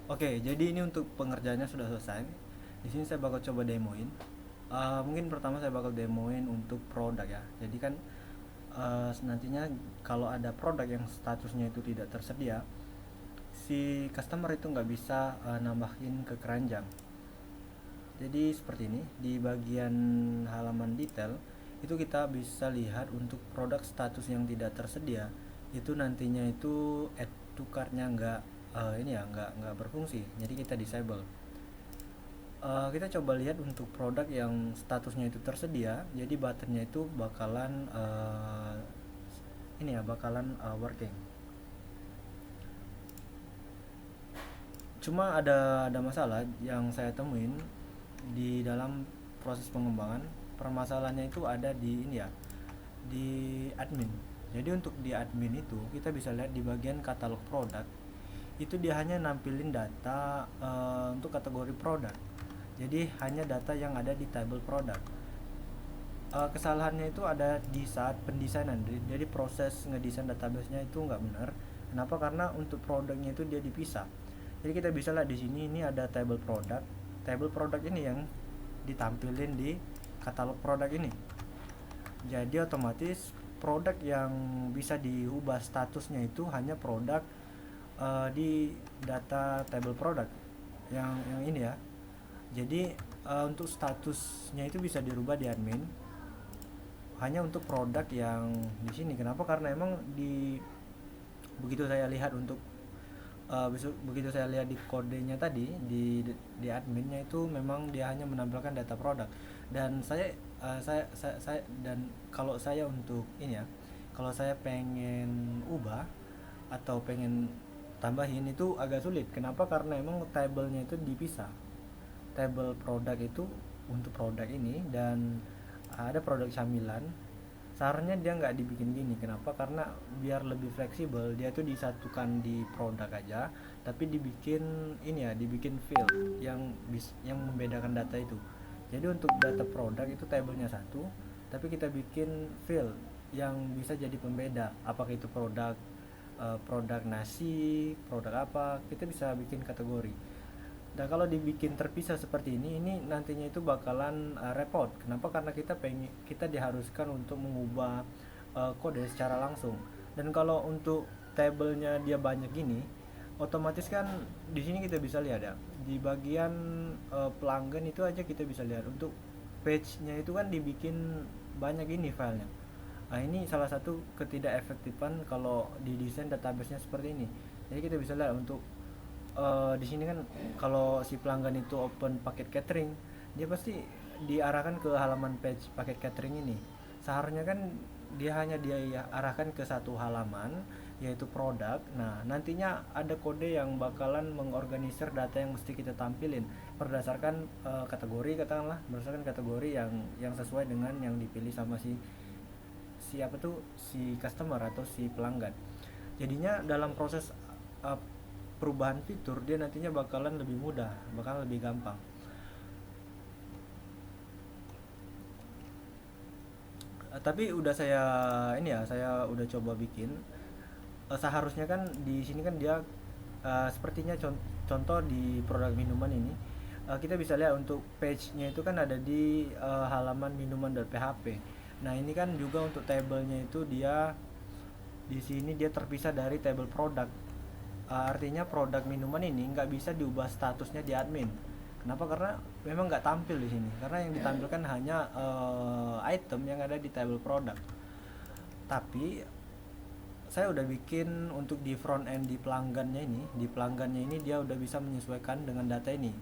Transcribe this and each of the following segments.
Oke, jadi ini untuk pengerjaannya sudah selesai. Di sini saya bakal coba demoin. Mungkin pertama saya bakal demoin untuk produk ya. Jadi kan nantinya kalau ada produk yang statusnya itu tidak tersedia, si customer itu nggak bisa nambahin ke keranjang. Jadi seperti ini, di bagian halaman detail itu kita bisa lihat untuk produk status yang tidak tersedia itu nantinya itu add to cart-nya nggak ini ya nggak berfungsi. Jadi kita disable. Kita coba lihat untuk produk yang statusnya itu tersedia, jadi buttonnya itu bakalan ini ya bakalan working. Cuma ada masalah yang saya temuin di dalam proses pengembangan. Permasalahannya itu ada di ini ya, di admin. Jadi untuk di admin itu kita bisa lihat di bagian katalog produk itu dia hanya nampilin data untuk kategori produk. Jadi hanya data yang ada di table produk. Kesalahannya itu ada di saat pendesainan. Jadi proses ngedesain database-nya itu nggak benar. Kenapa? Karena untuk produknya itu dia dipisah. Jadi kita bisa lihat di sini ini ada table produk. Table produk ini yang ditampilin di katalog produk ini. Jadi otomatis produk yang bisa diubah statusnya itu hanya produk di data table product yang ini ya. Jadi untuk statusnya itu bisa dirubah di admin hanya untuk produk yang di sini. Kenapa? Karena emang di begitu saya lihat untuk begitu saya lihat di kodenya tadi di adminnya itu memang dia hanya menampilkan data produk. Dan saya dan kalau saya untuk ini ya, kalau saya pengen ubah atau pengen tambahin itu agak sulit. Kenapa? Karena emang tablenya itu dipisah. Table produk itu untuk produk ini, dan ada produk camilan. Sarannya dia nggak dibikin gini. Kenapa? Karena biar lebih fleksibel dia tuh disatukan di produk aja, tapi dibikin ini ya, dibikin field yang membedakan data itu. Jadi untuk data produk itu tablenya satu, tapi kita bikin field yang bisa jadi pembeda. Apakah itu produk nasi, produk apa, kita bisa bikin kategori. Dan kalau dibikin terpisah seperti ini nantinya itu bakalan repot. Kenapa? Karena kita diharuskan untuk mengubah kode secara langsung. Dan kalau untuk tabelnya dia banyak gini, otomatis kan di sini kita bisa lihat ya, di bagian pelanggan itu aja kita bisa lihat untuk page-nya itu kan dibikin banyak ini filenya. Nah, ini salah satu ketidakefektifan kalau di desain database-nya seperti ini. Jadi kita bisa lihat untuk di sini kan kalau si pelanggan itu open paket catering, dia pasti diarahkan ke halaman page paket catering ini. Seharusnya kan dia hanya diarahkan ke satu halaman yaitu produk. Nah, nantinya ada kode yang bakalan mengorganisir data yang mesti kita tampilin berdasarkan kategori, katakanlah berdasarkan kategori yang sesuai dengan yang dipilih sama siapa tuh, si customer atau si pelanggan. Jadinya dalam proses uh, perubahan fitur dia nantinya bakalan lebih mudah, bakalan lebih gampang. Tapi udah saya ini ya, saya udah coba bikin. Seharusnya kan di sini kan dia sepertinya contoh di produk minuman ini, kita bisa lihat untuk page-nya itu kan ada di halaman minuman.php. Nah, ini kan juga untuk tabelnya itu dia di sini dia terpisah dari table produk. Artinya produk minuman ini nggak bisa diubah statusnya di admin. Kenapa? Karena memang nggak tampil di sini. Karena yang ditampilkan hanya item yang ada di table produk. Tapi saya udah bikin untuk di front end di pelanggannya ini dia udah bisa menyesuaikan dengan data ini.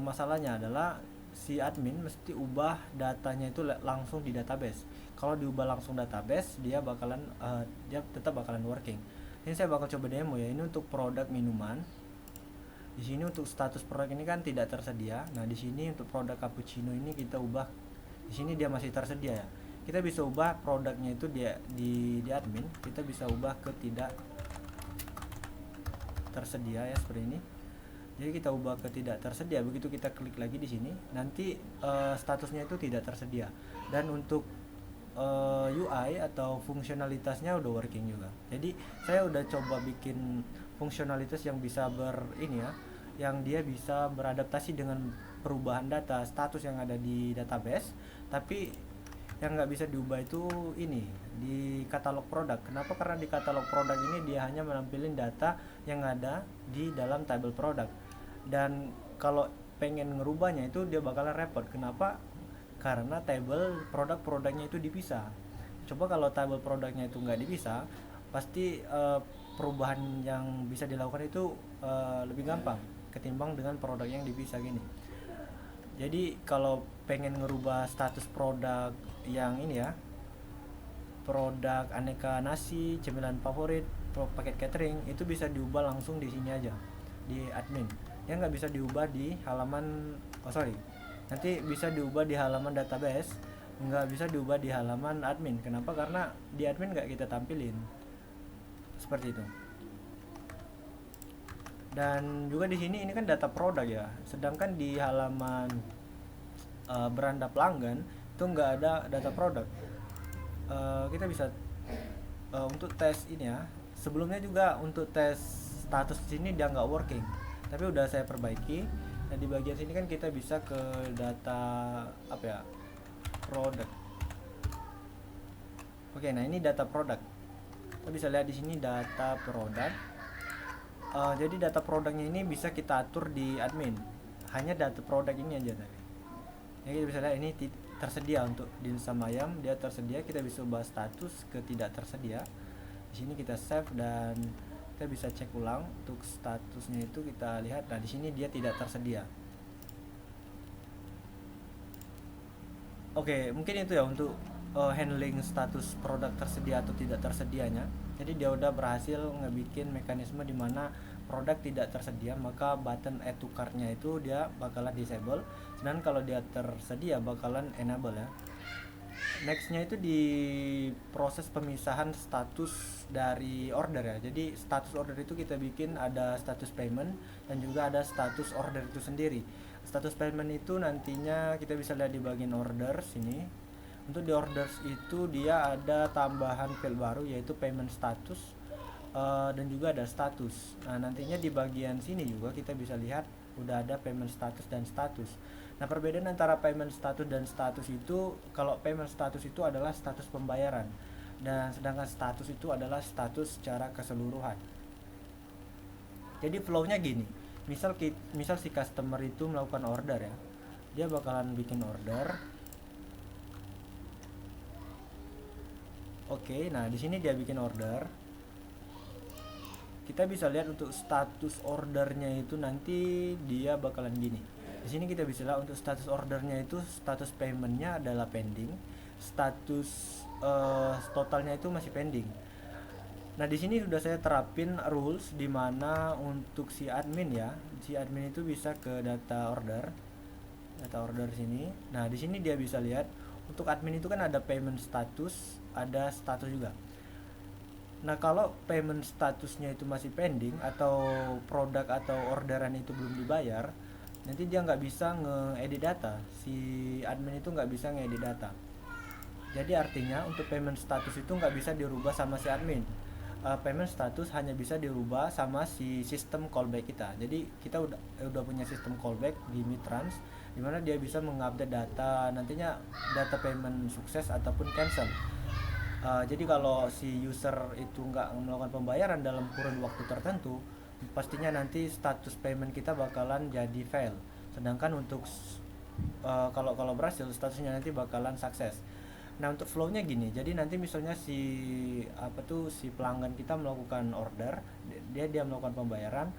Masalahnya adalah si admin mesti ubah datanya itu langsung di database. Kalau diubah langsung database dia tetap bakalan working. Ini saya bakal coba demo ya. Ini untuk produk minuman. Di sini untuk status produk ini kan tidak tersedia. Nah, di sini untuk produk cappuccino ini kita ubah. Di sini dia masih tersedia ya. Kita bisa ubah produknya itu di admin. Kita bisa ubah ke tidak tersedia ya, seperti ini. Jadi kita ubah ke tidak tersedia. Begitu kita klik lagi di sini, nanti statusnya itu tidak tersedia. Dan untuk UI atau fungsionalitasnya udah working juga. Jadi saya udah coba bikin fungsionalitas yang bisa yang dia bisa beradaptasi dengan perubahan data status yang ada di database, tapi yang nggak bisa diubah itu ini di katalog produk. Kenapa? Karena di katalog produk ini dia hanya menampilkan data yang ada di dalam table produk, dan kalau pengen ngerubahnya itu dia bakalan repot. Kenapa? Karena table produknya itu dipisah. Coba kalau table produknya itu nggak dipisah, pasti perubahan yang bisa dilakukan itu lebih gampang ketimbang dengan produk yang dipisah gini. Jadi kalau pengen ngerubah status produk yang ini ya, produk aneka nasi, cemilan favorit, paket catering, itu bisa diubah langsung di sini aja di admin. Ya nggak bisa diubah di halaman, nanti bisa diubah di halaman database, nggak bisa diubah di halaman admin. Kenapa? Karena di admin nggak kita tampilin seperti itu. Dan juga di sini ini kan data produk ya, sedangkan di halaman beranda pelanggan itu nggak ada data produk. Kita bisa untuk tes ini ya, sebelumnya juga untuk tes status di sini dia nggak working, tapi udah saya perbaiki. Dan di bagian sini kan kita bisa ke data produk. Oke, nah ini data produk. Kita bisa lihat di sini data produk. Jadi data produknya ini bisa kita atur di admin. Hanya data produk ini aja tadi. Ya, kita bisa lihat ini tersedia untuk di Insamayam, dia tersedia. Kita bisa ubah status ke tidak tersedia. Di sini kita save dan kita bisa cek ulang untuk statusnya itu. Kita lihat, nah di sini dia tidak tersedia. Oke, mungkin itu ya untuk handling status produk tersedia atau tidak tersedianya. Jadi dia udah berhasil ngebikin mekanisme di mana produk tidak tersedia, maka button add to cart-nya itu dia bakalan disable, sedangkan kalau dia tersedia bakalan enable ya. Nextnya itu di proses pemisahan status dari order ya. Jadi status order itu kita bikin ada status payment dan juga ada status order itu sendiri. Status payment itu nantinya kita bisa lihat di bagian order sini. Untuk di orders itu dia ada tambahan field baru yaitu payment status dan juga ada status. Nah nantinya di bagian sini juga kita bisa lihat udah ada payment status dan status. Nah perbedaan antara payment status dan status itu, kalau payment status itu adalah status pembayaran dan sedangkan status itu adalah status secara keseluruhan. Jadi flownya gini, misal si customer itu melakukan order ya, dia bakalan bikin order. Oke, nah di sini dia bikin order. Kita bisa lihat untuk status ordernya itu nanti dia bakalan gini. Di sini kita bisa lihat untuk status ordernya itu status paymentnya adalah pending, status totalnya itu masih pending. Nah di sini sudah saya terapin rules di mana untuk si admin itu bisa ke data order sini. Nah di sini dia bisa lihat untuk admin itu kan ada payment status, ada status juga. Nah kalau payment statusnya itu masih pending atau produk atau orderan itu belum dibayar, nanti dia nggak bisa nge-edit data. Si admin itu nggak bisa nge-edit data. Jadi artinya untuk payment status itu nggak bisa dirubah sama si admin. Payment status hanya bisa dirubah sama si sistem callback kita. Jadi kita udah punya sistem callback di Mitrans, dimana dia bisa mengupdate data nantinya, data payment sukses ataupun cancel. Jadi kalau si user itu nggak melakukan pembayaran dalam kurun waktu tertentu, pastinya nanti status payment kita bakalan jadi fail. Sedangkan untuk kalau berhasil, statusnya nanti bakalan sukses. Nah untuk flownya gini, jadi nanti misalnya si pelanggan kita melakukan order, dia melakukan pembayaran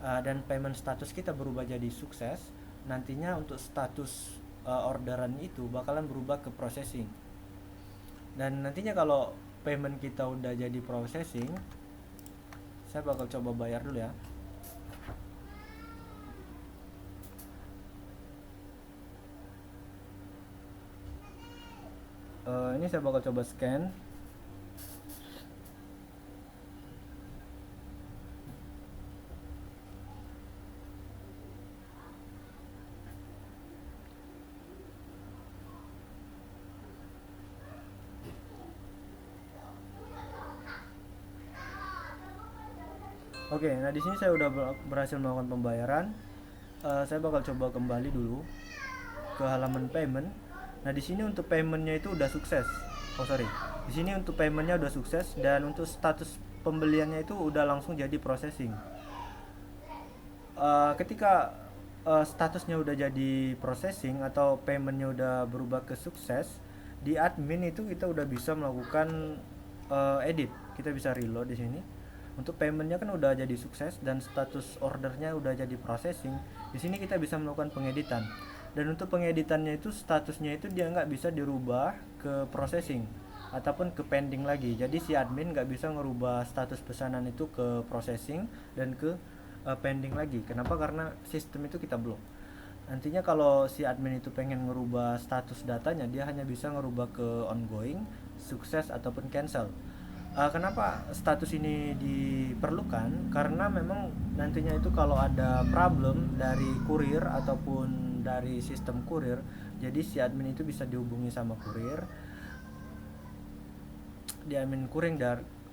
dan payment status kita berubah jadi sukses. Nantinya untuk status orderan itu bakalan berubah ke processing. Dan nantinya kalau payment kita udah jadi processing, saya bakal coba bayar dulu ya. Ini saya bakal coba scan. Oke, nah di sini saya udah berhasil melakukan pembayaran. Saya bakal coba kembali dulu ke halaman payment. Nah di sini untuk paymentnya itu udah sukses. Oh sorry, di sini untuk paymentnya udah sukses dan untuk status pembeliannya itu udah langsung jadi processing. Ketika statusnya udah jadi processing atau paymentnya udah berubah ke sukses, di admin itu kita udah bisa melakukan edit. Kita bisa reload di sini. Untuk paymentnya kan udah jadi sukses dan status ordernya udah jadi processing. Di sini kita bisa melakukan pengeditan. Dan untuk pengeditannya itu statusnya itu dia nggak bisa dirubah ke processing ataupun ke pending lagi. Jadi si admin nggak bisa ngerubah status pesanan itu ke processing dan ke pending lagi. Kenapa? Karena sistem itu kita blok. Nantinya kalau si admin itu pengen ngerubah status datanya, dia hanya bisa ngerubah ke ongoing, sukses ataupun cancel. Kenapa status ini diperlukan? Karena memang nantinya itu kalau ada problem dari kurir ataupun dari sistem kurir, jadi si admin itu bisa dihubungi sama kurir, di admin kuring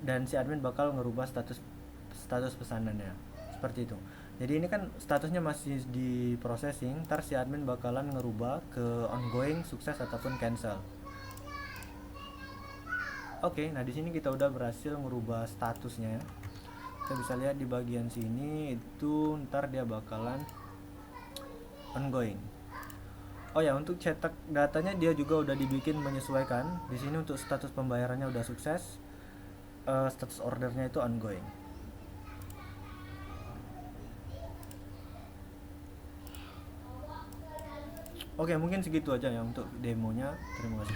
dan si admin bakal ngerubah status pesanannya seperti itu. Jadi ini kan statusnya masih di processing, ntar si admin bakalan ngerubah ke ongoing, sukses ataupun cancel. Oke, nah di sini kita udah berhasil ngerubah statusnya ya. Kita bisa lihat di bagian sini itu ntar dia bakalan ongoing. Oh ya, untuk cetak datanya dia juga udah dibikin menyesuaikan. Di sini untuk status pembayarannya udah sukses, status ordernya itu ongoing. Oke, mungkin segitu aja ya untuk demonya. Terima kasih.